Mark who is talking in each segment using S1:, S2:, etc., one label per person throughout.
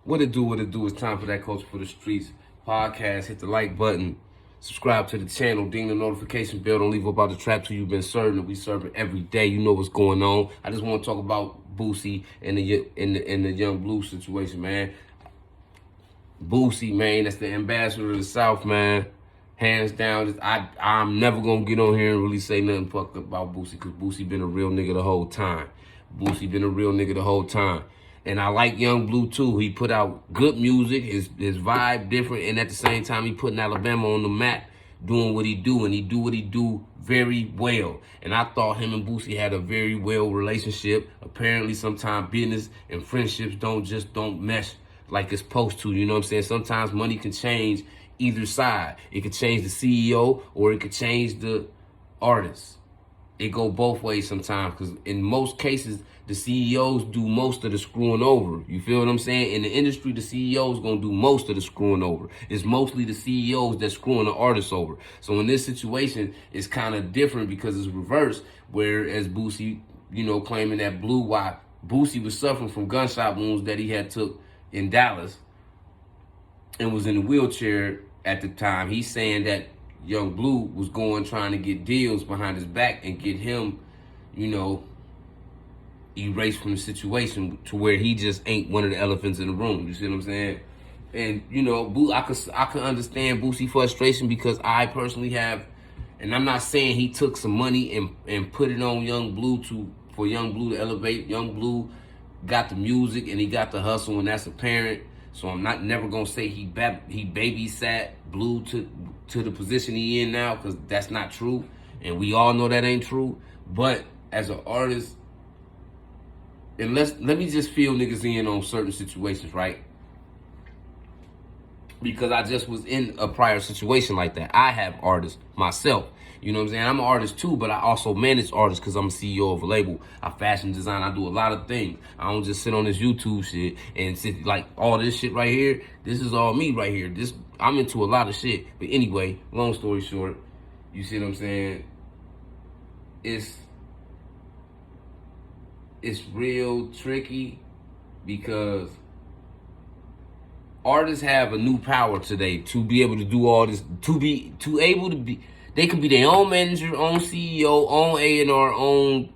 S1: What it do, what it do. It's time for that Culture for the Streets podcast. Hit the like button. Subscribe to the channel. Ding the notification bell. Don't leave about the trap till you've been serving. We serve it every day. You know what's going on. I just want to talk about Boosie and the Yung Bleu situation, man. Boosie, man, that's the ambassador of the South, man. Hands down. I'm never going to get on here and really say nothing fucked about Boosie, because Boosie been a real nigga the whole time. Boosie been a real nigga the whole time. And I like Yung Bleu too. He put out good music, his vibe different, and at the same time he putting Alabama on the map, doing what he do, and he do what he do very well. And I thought him and Boosie had a very well relationship. Apparently sometimes business and friendships don't mesh like it's supposed to, you know what I'm saying? Sometimes money can change either side. It could change the CEO or it could change the artist. It go both ways sometimes, because in most cases, the CEOs do most of the screwing over. You feel what I'm saying? In the industry, the CEOs gonna do most of the screwing over. It's mostly the CEOs that's screwing the artists over. So in this situation, it's kind of different because it's reversed, whereas Boosie, claiming that why Boosie was suffering from gunshot wounds that he had took in Dallas and was in a wheelchair at the time. He's saying that Yung Bleu was trying to get deals behind his back and get him, erased from the situation to where he just ain't one of the elephants in the room. You see what I'm saying? And, I could understand Boosie frustration, because I personally have, and I'm not saying he took some money and put it on Yung Bleu for Yung Bleu to elevate. Yung Bleu got the music and he got the hustle, and that's apparent. So I'm never gonna say he babysat Bleu to the position he in now, because that's not true, and we all know that ain't true. But as an artist, and let me just fill niggas in on certain situations, right? Because I just was in a prior situation like that. I have artists myself. You know what I'm saying? I'm an artist too, but I also manage artists because I'm a CEO of a label. I fashion design. I do a lot of things. I don't just sit on this YouTube shit and sit like all this shit right here. This is all me right here. I'm into a lot of shit. But anyway, long story short, you see what I'm saying? It's real tricky, because artists have a new power today to be able to do all this, they can be their own manager, own CEO, own A&R, own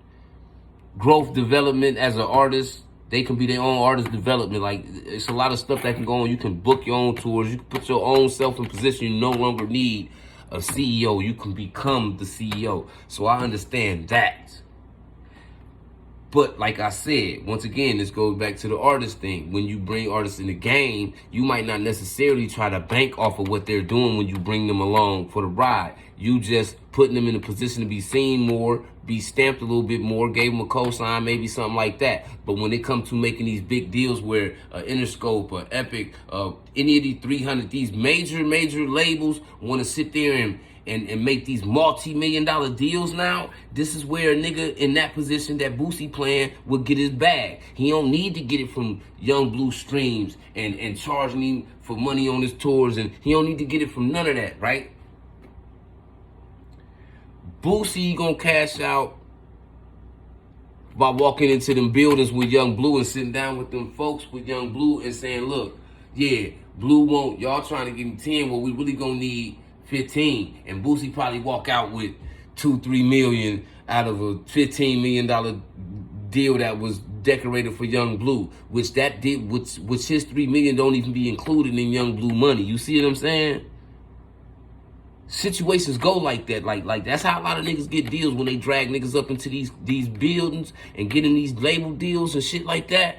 S1: growth development as an artist. They can be their own artist development. Like, it's a lot of stuff that can go on. You can book your own tours. You can put your own self in position. You no longer need a CEO. You can become the CEO. So I understand that. But like I said, once again, this goes back to the artist thing. When you bring artists in the game, you might not necessarily try to bank off of what they're doing when you bring them along for the ride. You just putting them in a position to be seen more, be stamped a little bit more, gave them a cosign, maybe something like that. But when it comes to making these big deals where Interscope, Epic, any of these 300, these major labels want to sit there and make these multi-million-dollar deals now, this is where a nigga in that position that Boosie playing would get his bag. He don't need to get it from Yung Bleu streams and charging him for money on his tours, and he don't need to get it from none of that, right? Boosie gonna cash out by walking into them buildings with Yung Bleu and sitting down with them folks with Yung Bleu and saying, look, yeah, Bleu won't, y'all trying to give him 10, well, we really gonna need 15, and Boosie probably walk out with $2-3 million out of a $15 million deal that was decorated for Yung Bleu, which his $3 million don't even be included in Yung Bleu money. You see what I'm saying? Situations go like that. Like that's how a lot of niggas get deals, when they drag niggas up into these buildings and get in these label deals and shit like that.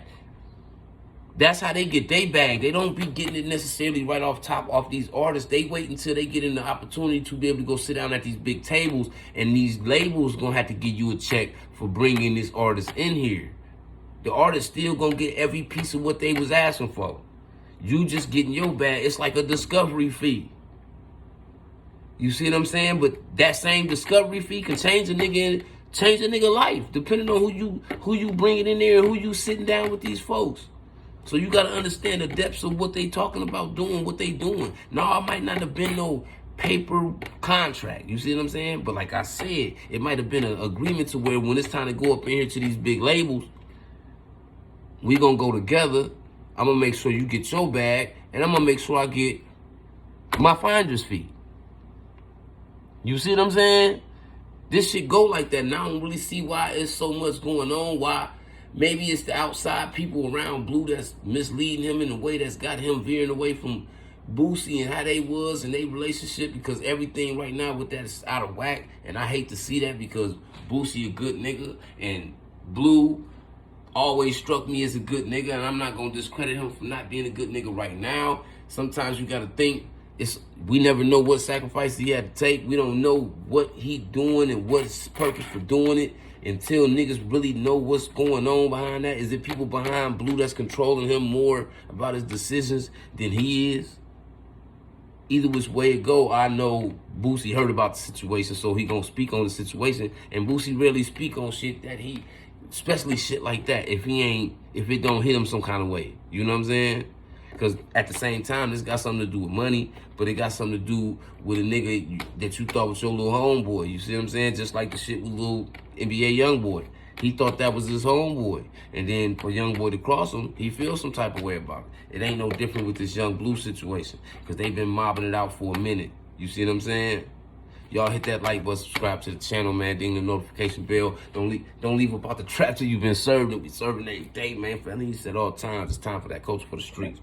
S1: That's how they get their bag. They don't be getting it necessarily right off top off these artists. They wait until they get in the opportunity to be able to go sit down at these big tables, and these labels gonna have to give you a check for bringing this artist in here. The artist still gonna get every piece of what they was asking for. You just getting your bag. It's like a discovery fee. You see what I'm saying? But that same discovery fee can change a nigga life, depending on who you bringing in there and who you sitting down with these folks. So you got to understand the depths of what they talking about doing, what they doing. No, it might not have been no paper contract. You see what I'm saying? But like I said, it might have been an agreement to where when it's time to go up in here to these big labels, we going to go together I'm gonna make sure you get your bag, and I'm gonna make sure I get my finder's fee. You see what I'm saying? This shit go like that, and I don't really see why it's so much going on. Why? Maybe it's the outside people around Blue that's misleading him in a way that's got him veering away from Boosie and how they was in their relationship, because everything right now with that is out of whack. And I hate to see that, because Boosie a good nigga and Blue always struck me as a good nigga, and I'm not gonna discredit him for not being a good nigga right now. Sometimes you gotta think, we never know what sacrifice he had to take. We don't know what he doing and what's his purpose for doing it until niggas really know what's going on behind that. Is it people behind Blue that's controlling him more about his decisions than he is? Either which way it go, I know Boosie heard about the situation, so he gonna speak on the situation. And Boosie rarely speak on shit that he, especially shit like that, if it don't hit him some kind of way. You know what I'm saying? Because at the same time, this got something to do with money, but it got something to do with a nigga that you thought was your little homeboy. You see what I'm saying? Just like the shit with little NBA Youngboy. He thought that was his homeboy. And then for Youngboy to cross him, he feels some type of way about it. It ain't no different with this Yung Bleu situation, because they've been mobbing it out for a minute. You see what I'm saying? Y'all hit that like button, subscribe to the channel, man. Ding the notification bell. Don't leave about the trap till you've been served. We serving every day, man. For I said all times, it's time for that coach for the streets.